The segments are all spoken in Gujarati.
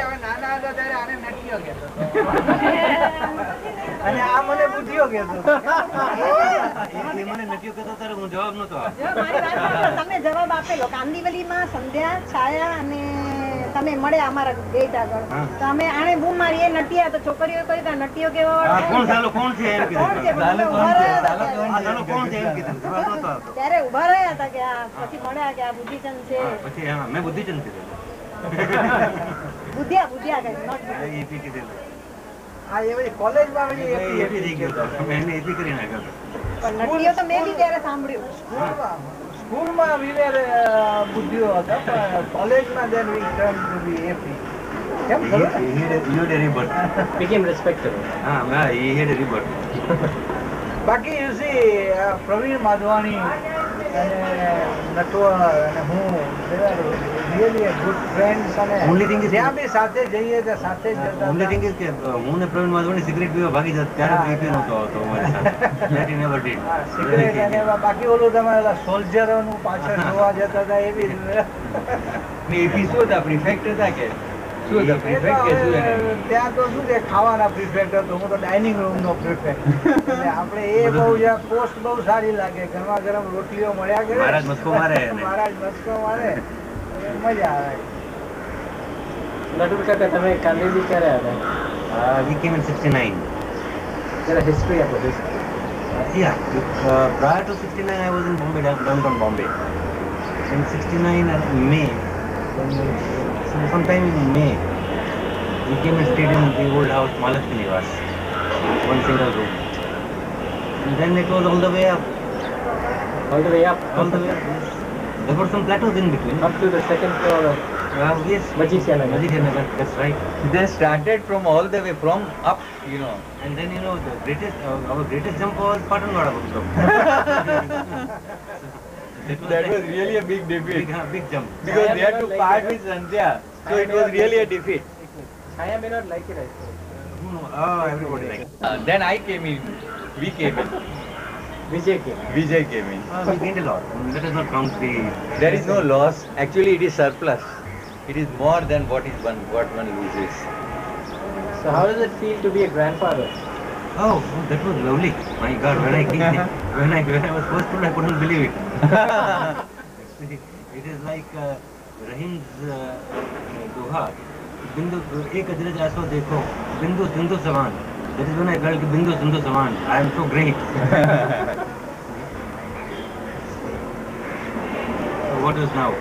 નાના હતા ત્યારે આને નટિયો કહેતો અને આ મને બુદ્ધિયો કહેતો. મને નટિયો કહેતો ત્યારે હું જવાબ નતો આપતો. તમે જવાબ આપેલો કાંદીવલીમાં સંધ્યા છાયા અને તમે મળ્યા અમારા ગેટ આગળ તો અમે આને બૂમ મારી એ નટિયા તો છોકરીઓ કહ્યું કે નટિયો કેવો કોણ સાલો કોણ છે એમ કીધું ત્યારે ઉભા રહ્યા હતા કે આ પછી મળ્યા કે આ બુદ્ધિચંદ છે. પછી મેં બુદ્ધિચંદ કીધું. બુદ્ધિયા બુદ્ધિયા કઈ નોટ એપી કીધેલું. આ એ કોલેજમાં એપી થઈ ગયો તો મેં એપી કરી નાખ્યો. પણ નટિયો તો મેં બી ત્યારે સાંભળ્યું. સ્કૂલમાં we were બુદ્ધિઓ હતા પણ કોલેજમાં then we turned to be happy. કેમ ખબર? He had a rebirth. Became respectable. He had a rebirth. બાકી you see પ્રવીણ માધવાણી અને નટવર અને હું really a good friends અને જ્યાં બી સાથે જઈએ તો સાથે જ જતા. Only thing is કે હું ને પ્રવીણ માધવાણી સિગરેટ પીવા ભાગી જતા ત્યારે એપી નહોતો આવતો અમારી સાથે. That he never did. Cigarette અને બાકી ઓલું તમારા સોલ્જરોનું પાછળ જોવા જતા હતા એ બી એપી શું હતા? પ્રિફેક્ટ હતા કે શું હતા? પ્રિફેક્ટ કે શું? ત્યાં તો શું છે ખાવાના પ્રિફેક્ટ હતો, હું તો ડાઇનિંગ રૂમ નો પ્રિફેક્ટ. એટલે આપણે એ બહુ પોસ્ટ બહુ સારી લાગે, ગરમા ગરમ રોટલીઓ મળ્યા કરે, મહારાજ મસ્કો મારે મહારાજ મસ્કો મારે, મજા આવે. નટુર કાકા તમે કાંદીવલી ક્યારે આવ્યા? We came in 69. જરા હિસ્ટ્રી આપો. Yeah, prior to 69 I was in Bombay, downtown Bombay. In 69 at May, sometime in May, we came and stayed in the old house, Malakshmi Nivas, one single room. And then it was all the way up. All the way up? All the way up, yes. There were some plateaus in between. Up to the second floor of Yes, Majidiyanagar. Majidiyanagar, that's right. They started from all the way from up, you know. And then the greatest, our greatest jump was Patanwada Bukdam. That was really a big defeat. Big jump. Because they had to part with Sandhya. So it was really a defeat. I may not like it, I suppose. Everybody liked it. Then I came in. We came in. Vijay came. Vijay came in. We gained a lot. Let us not count the... There is no loss. Actually, it is surplus. It is more than what one loses. So how does it feel to be a grandfather? Oh, that was lovely. My God, when I was first told, I couldn't believe it. It is like Rahim's doha. Bindu ek ajraj aso dekho, bindu sindu saman. That is when I felt bindu sindu saman. I am so great. So what is now?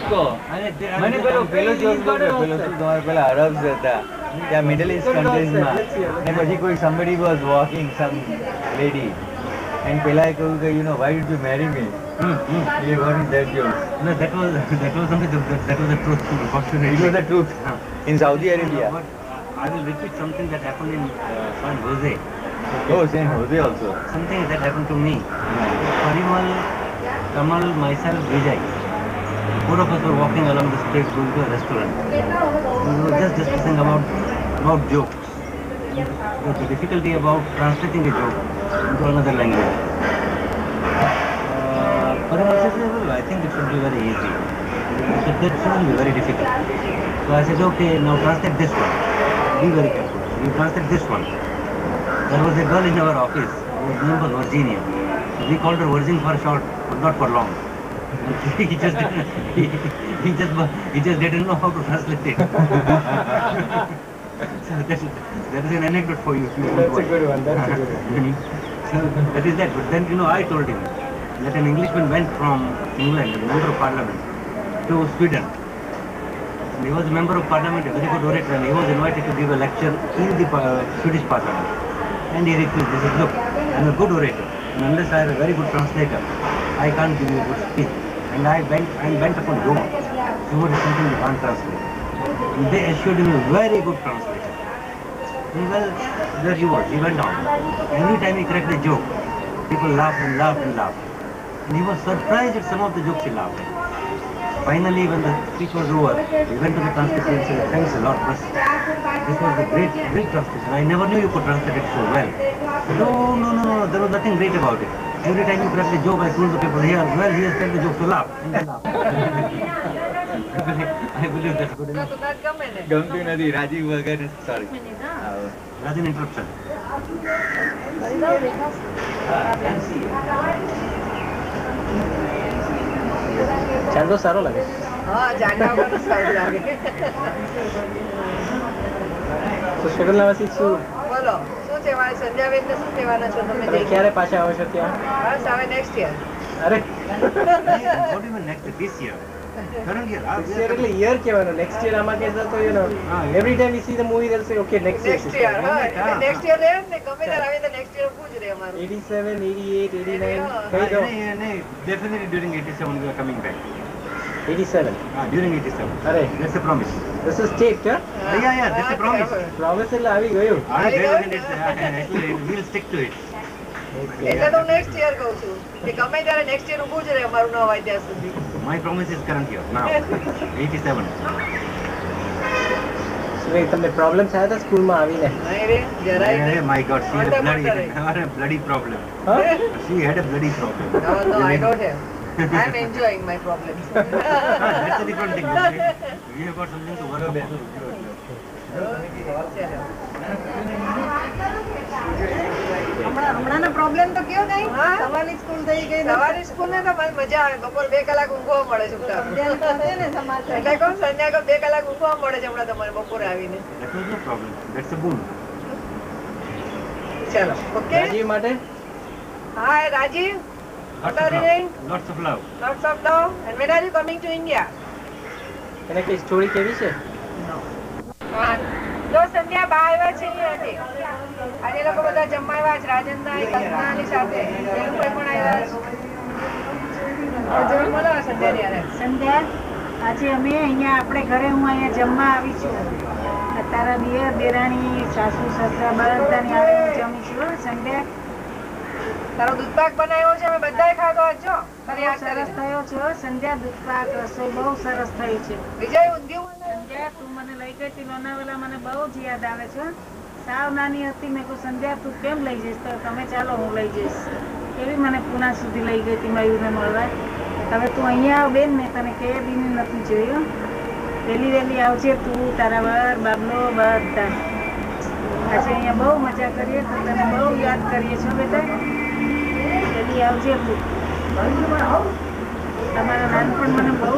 મને પેલો જોશ ગયો પેલો શું તમારે પેલા અરબ્સ હતા ત્યાં મિડલ ઇસ્ટ કન્ટ્રીઝમાં ને પછી કોઈ somebody was walking some lady and પેલાએ કહ્યું કે you know why did you marry me? What is that joke? No, that was something. That was the truth. Unfortunately, It was the truth in Saudi Arabia. But I will repeat something that happened in San Jose. Oh, San Jose also. Something that happened to me. Parimal, Kamal, myself, Vijay. Four of us were walking along the street going to a restaurant. We were just discussing about jokes. The difficulty about translating a joke into another language. Parimal said, well, I think it should be very easy. That shouldn't be very difficult. So I said, okay, now translate this one. Be very careful. You translate this one. There was a girl in our office whose name was Virginia. We called her Virgin for short, but not for long. he just didn't know how to translate it. So that is an anecdote for you. That's a good one. That's a good one. So that is that. But then I told him that an Englishman went from England, a member of parliament, to Sweden. And he was a member of parliament, a very good orator, and he was invited to give a lecture in the Swedish parliament. And he refused. He said, look, I am a good orator, and unless I have a very good translator, I can't give you a good speech. And I went upon humor. Humor is something you can't translate. And they assured him a very good translator. And well, there he was. He went on. Every time he cracked a joke, people laughed and laughed and laughed. And he was surprised at some of the jokes he laughed at. Finally, when the speech was over, he went to the translator and said, thanks a lot, but this was a great translation. I never knew you could translate it so well. No, there was nothing great about it. Every time you cracked a joke, I told the people here, well, he has cracked the joke, so laugh. And they laughed. I believe that's good enough. ગમતું નથી રાજીવ વગર સોરી That's an interruption. ચાંદો સારો લાગે. તો શગલનાવાસી શું ક્યારે પાછા આવો છો ત્યાં? અરે What do you mean next this year? Current year. next year એટલે year કહેવાનો. next year આમાં કહેતા તો you know every time we see the movie they'll say okay next year. 87, 88, 89 કઈ દો. Definitely during 87 we are coming back. 87. During 87. અરે That's a promise. this is taped huh? Yeah, that's a promise. promise એટલે આવી ગયું. Actually, we'll stick to it. એટલે તો નેક્સ્ટ યર કહું છું કે ગમે ત્યારે નેક્સ્ટ યર ઊભું જ રહે અમારું ન હોય ત્યાં સુધી. My promise is current year now. 87. હવે તમને પ્રોબ્લેમ થયા હતા સ્કૂલમાં આવીને? નહીં રે જરાય નહીં. My God, she had a મોટા bloody problem. Huh? She had a bloody problem. No, I don't have. I am enjoying my problems. That's a different thing. We have got something to worry about. હમણાંનો પ્રોબ્લેમ તો કયો કઈ સવારની સ્કૂલ થઈ ગઈ. સવારની સ્કૂલ ને તો મજા આવે. બપોર 2 કલાક ઊંઘવા મળે છે. એટલે કહું સંધ્યા 2 કલાક ઊંઘવા મળે છે હમણાં તમારે બપોરે આવીને. That was no problem. That's a boon. ચલો ઓકે. રાજીવ માટે હાય Rajiv. Lots of love. Lots of love. Lots of love. And when are you coming to India? એને કઈ સ્ટોરી કેવી છે? જો સંધ્યા બા આવ્યા છે અહીંયાથી. આજે લોકો બધા જમવા આવ્યા છે. રાજનભાઈ કલ્પનાની સાથે એ લોકો પણ આવ્યા છે. બોલો સંધ્યાની હારે. સંધ્યા આજે અમે અહીંયા આપણે ઘરે હું અહીંયા જમવા આવી છું. તારા દિયર દેરાણી સાસુ સસરા બધાની હારે હું જમી છું. સંધ્યા તારો દૂધપાક બનાવ્યો છે અમે બધાએ ખાધો આજ જો. બહુ સરસ થયો છે. સંધ્યા દૂધપાક રસોઈ બહુ સરસ થઈ છે. વિજય ઊંધિયું સંધ્યા તું મને લઈ ગઈ હતી લોનાવાલા મને બહુ જ યાદ આવે છે. સાવ નાની હતી મેં કહું સંધ્યા તું કેમ લઈ જઈશ? તો તમે ચાલો હું લઈ જઈશ. એવી મને પૂના સુધી લઈ ગઈ હતી મયુરને મળવા. હવે તું અહીંયા આવ બેન મેં તને કે દીને નથી જોયું. વહેલી વહેલી આવજે તું તારા વર બાબલો બધા. આજે અહીંયા બહુ મજા કરીએ તો તને બહુ યાદ કરીએ છો બેટા. વહેલી આવજે તું. તમારા નાનપણ મને બહુ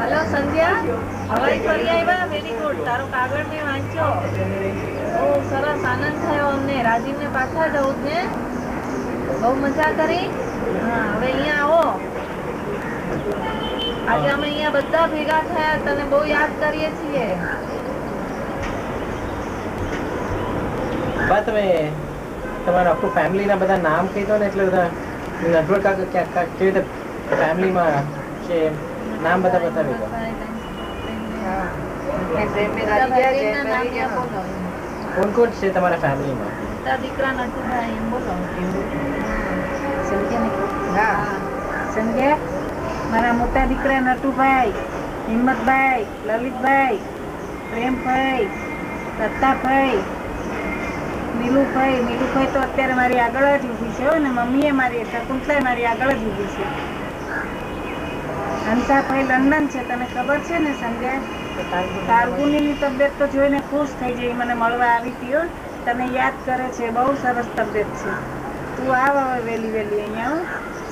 હેલો સંધ્યા હવાઈ ફરી આવ્યા. Very good. તારો કાગળ મેં વાંચ્યો. બહુ સરસ આનંદ થયો અમને. રાજીવને પાછા જવું છે. બહુ મજા કરી. હા હવે અહીંયા આવો. આજે અમે અહીંયા બધા ભેગા થયા. તને બહુ યાદ કરીએ છીએ. બા તમે તમારા આખું ફેમિલીના બધા નામ કહી દો ને એટલે બધા નટવર કાકા કેવી રીતે ફેમિલીમાં છે નામ બધા બતાવી દો. કોણ કોણ છે તમારા ફેમિલીમાં? દીકરા નટુભાઈ એમ બોલો. સંધ્યા મારા મોટા દીકરા નટુભાઈ, હિંમતભાઈ, લલિતભાઈ, પ્રેમભાઈ, દત્તાભાઈ, નીલુભાઈ તો અત્યારે મારી આગળ જ ઊભી છે ને મમ્મીએ મારી શકુંતલાએ મારી આગળ જ ઊભી છે. હંસાભાઈ લંડન છે તને ખબર છે ને સંધ્યા? કારગુનીની તબિયત તો જોઈને ખુશ થઈ જઈ. મને મળવા આવી હતી. તને યાદ કરે છે. બહુ સરસ તબિયત છે. તું આવ હવે વહેલી વહેલી અહીંયા.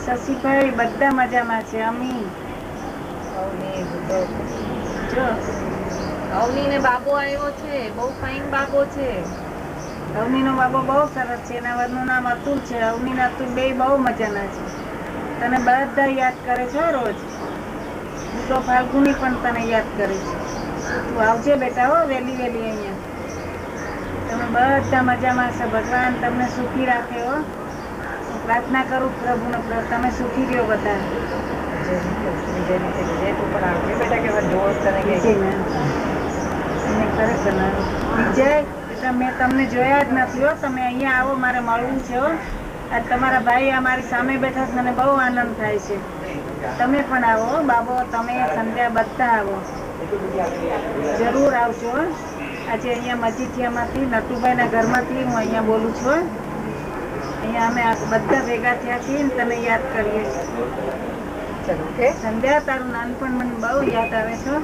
શશીભાઈ બધા મજામાં છે. અમી જો અવની ને બાબો આવ્યો છે. બહુ ફાઇન બાબો છે. અવનીનો બાબો બહુ સરસ છે. એના વરનું નામ અતુલ છે. અવની ને અતુલ બે બહુ મજાના છે. તને બધા યાદ કરે છે રોજ. તો ફાલ્ગુની પણ તને યાદ કરે છે. તું આવજે બેટા હો વહેલી વહેલી અહીંયા. તમે બધા મજામાં છો. ભગવાન તમને સુખી રાખે હો. હું પ્રાર્થના કરું પ્રભુને તમે સુખી રહ્યો બધા. વિજય મેં તમને જોયા જ નથી હો. તમે અહીંયા આવો મારે મળવું છે હો. આજ તમારા ભાઈ અમારી સામે બેઠા મને બહુ આનંદ થાય છે. તમે પણ આવો બાબો, તમે સંધ્યા બધા આવો. જરૂર આવજો. આજે અહીંયા મજીઠિયામાંથી નટુભાઈના ઘરમાંથી હું અહીંયા બોલું છું. અહીંયા અમે બધા ભેગા થયા છીએ ને તને યાદ કરીએ છીએ. સંધ્યા, તારું નાનપણ મને બહુ યાદ આવે છે.